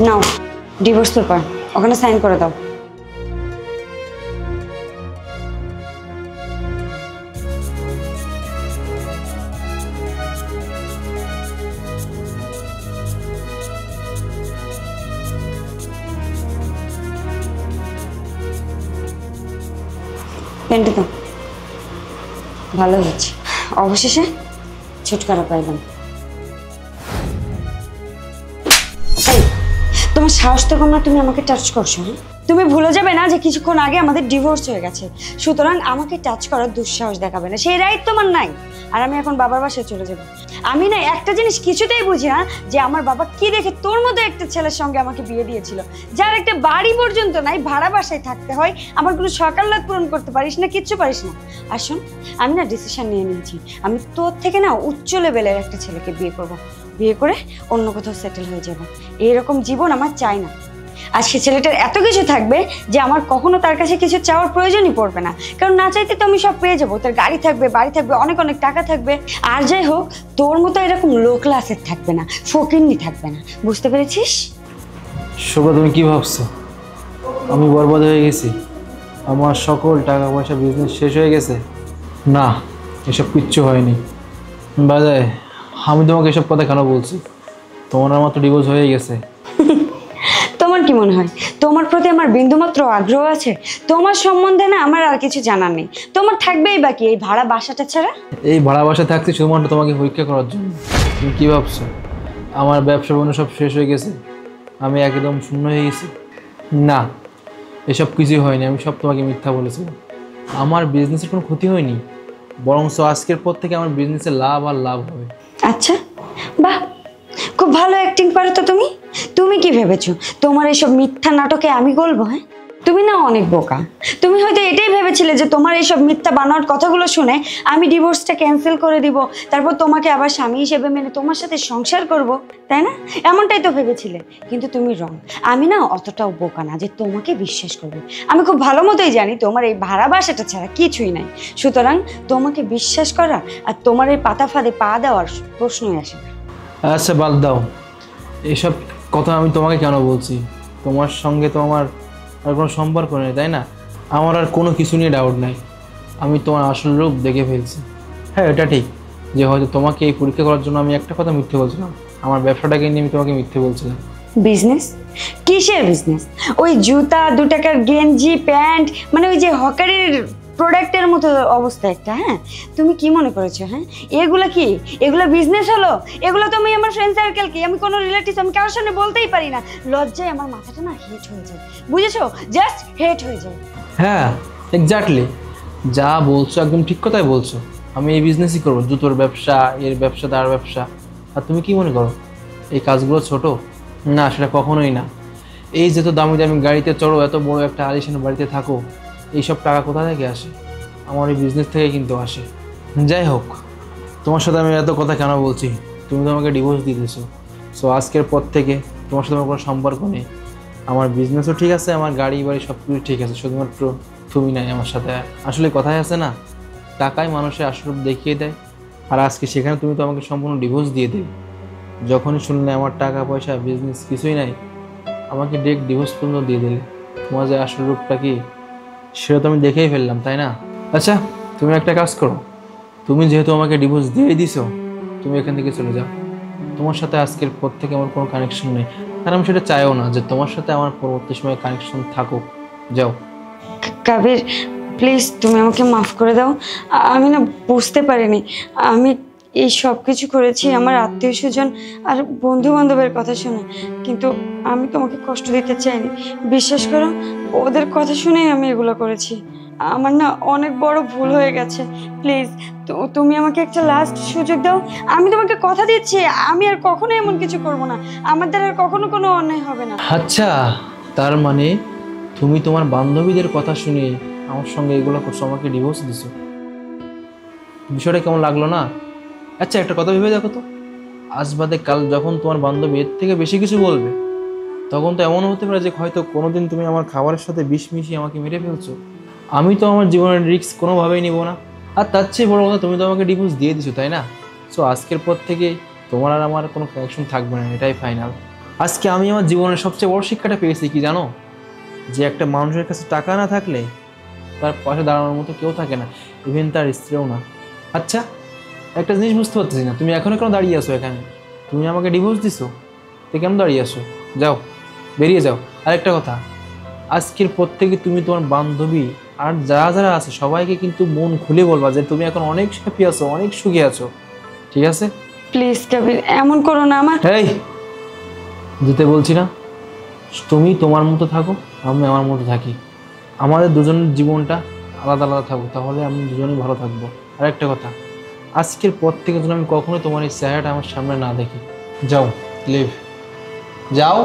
নাও divorce paper, ওখানে sign করে দাও। পেনটা দাও। ভালো হয়েছে, অবশেষে ছুটকারা পাইলাম। তোমার সাহস তো কম না, তুমি আমাকে টাচ করছো? হ্যাঁ, তুমি ভুলে যাবে না যে কিছুক্ষণ আগে আমাদের ডিভোর্স হয়ে গেছে, সুতরাং আমাকে টাচ করার দুঃসাহস দেখাবে না, সেই রাইট তোমার নাই। আর আমি এখন বাবার বাসায় চলে যাব। আমি না একটা জিনিস কিছুতেই বুঝি না, যে আমার বাবা কি দেখে তোর মতো একটা ছেলের সঙ্গে আমাকে বিয়ে দিয়েছিল, যার একটা বাড়ি পর্যন্ত নাই, ভাড়া বাসায় থাকতে হয়, আমার কোনো সকাল রাত পূরণ করতে পারিস না, কিচ্ছু পারিস না। আর শোন, আমি না ডিসিশন নিয়ে নিয়েছি, আমি তোর থেকে না উচ্চ লেভেলের একটা ছেলেকে বিয়ে করব, বিয়ে করে অন্য কোথাও সেটেল হয়ে যাব। এইরকম জীবন আমার চাই না। আর সে ছেলেটার এত কিছু থাকবে যে আমার কখনো তার কাছে কিছু চাওয়ার প্রয়োজনই পড়বে না, কারণ না চাইতে তো আমি সব পেয়ে যাবো। তার গাড়ি থাকবে, বাড়ি থাকবে, অনেক অনেক টাকা থাকবে। আর যাই হোক, তোর মতো এরকম লো ক্লাসের থাকবে না, ফকিন্নি থাকবে না, বুঝতে পেরেছিস? শোভা, তুমি কি ভাবছো আমি বরবাদ হয়ে গেছি? আমার সকল টাকা পয়সা বিজনেস শেষ হয়ে গেছে? না, এসব কিচ্ছু হয়নি। বাজায় আমি তোমাকে এসব কথা কেন বলছি? তোমার আমার তো ডিভোর্স হয়ে গেছে। তোমার কি মনে হয় তোমার প্রতি আমার বিন্দুমাত্র আগ্রহ আছে? তোমার সম্বন্ধে না আমার আর কিছু জানার নেই। তোমার থাকবেই বাকি এই ভাড়া বাসাটা ছাড়া। এই ভাড়া বাসা থাকতে শুধুমাত্র তোমাকে পরীক্ষা করার জন্য। তুমি কী ভাবছো আমার ব্যবসা বাণিজ্য সব শেষ হয়ে গেছে, আমি একদম শূন্য হয়ে গেছি? না, এসব কিছুই হয়নি। আমি সব তোমাকে মিথ্যা বলেছিলাম। আমার বিজনেসের কোনো ক্ষতি হয়নি, বরঞ্চ আজকের পর থেকে আমার বিজনেসে লাভ আর লাভ হবে। আচ্ছা, বাহ, খুব ভালো অ্যাক্টিং পারো তো তুমি। তুমি কি ভেবেছো তোমার এইসব মিথ্যা নাটকে আমি গলবো? হ্যাঁ, তুমি না অনেক বোকা। তুমি হয়তো এটাই ভেবেছিলে যে তোমার এইসব মিথ্যা বানোয়ার কথাগুলো শুনে আমি ডিভোর্সটা ক্যান্সেল করে দিব, তারপর তোমাকে আবার স্বামী হিসেবে মেনে তোমার সাথে সংসার করব, তাই না? এমনটাই তো ভেবেছিলে, কিন্তু তুমি রং। আমি না অতটাও বোকা না যে তোমাকে বিশ্বাস করবে। আমি খুব ভালো মতোই জানি তোমার এই ভাড়া বাসাটা ছাড়া কিছুই নাই, সুতরাং তোমাকে বিশ্বাস করা আর তোমার এই পাতা ফাঁদে পা দেওয়ার প্রশ্নই আসে না। আচ্ছা, বাদ দাও এসব কথা। আমি তোমাকে কেন বলছি? তোমার সঙ্গে তো আমার আর কোনো সম্পর্ক নেই, তাই না? আমার আর কোনো কিছু নিয়ে ডাউট নাই। আমি তোমার আসল রূপ দেখে ফেলছি। হ্যাঁ, এটা ঠিক যে হয়তো তোমাকে এই পরীক্ষা করার জন্য আমি একটা কথা মিথ্যে বলছিলাম। আমার ব্যবসাটাকে নিয়ে আমি তোমাকে মিথ্যে বলছিলাম। বিজনেস? কিসের বিজনেস? ওই জুতা, 2 টাকার গেঞ্জি, প্যান্ট, মানে ওই যে হকারের প্রোডাক্টের মতো অবস্থা একটা। হ্যাঁ, তুমি কি মনে করেছো? হ্যাঁ, এগুলা কি? এগুলা বিজনেস হলো? এগুলো তো আমি আমার ফ্রেন্ড সার্কেল কি, আমি কোনো রিলেটিভ, আমি কারোর সামনে বলতেই পারি না। লজ্জায় আমার মাথাটা না হেট হয়ে যায়, বুঝেছো? জাস্ট হেট হয়ে যায়। হ্যাঁ, এক্স্যাক্টলি যা বলছো একদম ঠিক কথাই বলছো। আমি এই বিজনেসই করবো, জুতোর ব্যবসা, এর ব্যবসা, তার ব্যবসা। আর তুমি কি মনে করো এই কাজগুলো ছোট? না, সেটা কখনোই না। এই যে তো দামি দামি গাড়িতে চড়ো, এত বড় একটা আলিশান বাড়িতে থাকো, এইসব টাকা কোথা থেকে আসে? আমার এই বিজনেস থেকে কিন্তু আসে। যাই হোক, তোমার সাথে আমি এত কথা কেন বলছি? তুমি তো আমাকে ডিভোর্স দিয়ে দিয়েছো। সো আজকের পর থেকে তোমার সাথে আমার কোনো সম্পর্ক নেই। আমার বিজনেসও ঠিক আছে, আমার গাড়ি বাড়ি সব কিছু ঠিক আছে, শুধুমাত্র তুমি নাই আমার সাথে। আসলে কথাই আছে না, টাকায় মানুষের আসল রূপ দেখিয়ে দেয়। আর আজকে সেখানে তুমি তো আমাকে সম্পূর্ণ ডিভোর্স দিয়ে দেবে। যখনই শুনলে আমার টাকা পয়সা বিজনেস কিছুই নাই, আমাকে ডিরেক্ট ডিভোর্স পর্যন্ত দিয়ে দিলে। তোমার যে আসল রূপটা কি সেটা তো আমি দেখেই ফেললাম, তাই না? আচ্ছা, তুমি একটা কাজ করো। তুমি যেহেতু আমাকে ডিভোর্স দিয়ে দিছো, তুমি এখান থেকে চলে যাও। তোমার সাথে আজকের পর থেকে আমার কোনো কানেকশন নেই। আর আমি সেটা চাইও না যে তোমার সাথে আমার পরবর্তী সময়ে কানেকশন থাকুক। যাও। কাবির, প্লিজ তুমি আমাকে মাফ করে দাও। আমি না বুঝতে পারিনি। আমি এই সব কিছু করেছি আমার আত্মীয় স্বজন আর বন্ধু বান্ধবের কথা শুনে, কিন্তু আমি তোমাকে কষ্ট দিতে চাইনি। বিশ্বাস করো, ওদের কথা শুনেই আমি এগুলো করেছি। আমার না অনেক বড় ভুল হয়ে গেছে। প্লিজ তুমি আমাকে একটা লাস্ট সুযোগ দাও। আমি তোমাকে কথা দিচ্ছি আমি আর কখনো এমন কিছু করব না। আমার দ্বারা আর কখনো কোনো অন্যায় হবে না। আচ্ছা, তার মানে তুমি তোমার বান্ধবীদের কথা শুনে আমার সঙ্গে এগুলো করছো, আমাকে ডিভোর্স দিছো। বিষয়টা কেমন লাগলো না? আচ্ছা, একটা কথা ভেবে দেখো তো, আজ বাদে কাল যখন তোমার বান্ধবী এর থেকে বেশি কিছু বলবে, তখন তো এমন হতে পারে যে হয়তো কোনোদিন তুমি আমার খাবারের সাথে বিষ মিশিয়ে আমাকে মেরে ফেলছো। আমি তো আমার জীবনের রিস্ক কোনোভাবেই নিব না। আর তার চেয়ে বড় কথা, তুমি তো আমাকে ডিভোর্স দিয়ে দিছো, তাই না? সো আজকের পর থেকে তোমার আর আমার কোনো কানেকশন থাকবে না, এটাই ফাইনাল। আজকে আমি আমার জীবনের সবচেয়ে বড় শিক্ষাটা পেয়েছি কি জানো, যে একটা মানুষের কাছে টাকা না থাকলে তার পাশে দাঁড়ানোর মতো কেউ থাকে না, ইভেন তার স্ত্রীও না। আচ্ছা, একটা জিনিস বুঝতে পারতেছি না, তুমি এখনো কেন দাঁড়িয়ে আছো এখানে? তুমি আমাকে ডিভোর্স দিছো, তো কেন দাঁড়িয়ে আসো? যাও, বেরিয়ে যাও। আরেকটা কথা, আজকের পর থেকে তুমি তোমার বান্ধবী আর যারা যারা আছে সবাইকে কিন্তু মন খুলে বলবা যে তুমি এখন অনেক হ্যাপি আছো, অনেক সুখী আছো, ঠিক আছে? প্লিজ কবির, এমন করো না। আমার এই, যেতে বলছি না? তুমি তোমার মতো থাকো, আমি আমার মতো থাকি, আমাদের দুজনের জীবনটা আলাদা আলাদা থাকবো, তাহলে আমি দুজনেই ভালো থাকবো। আর একটা কথা, আজকের পর থেকে যেন আমি কখনোই তোমার এই চেহারাটা আমার সামনে না দেখি। যাও, লিভ, যাও।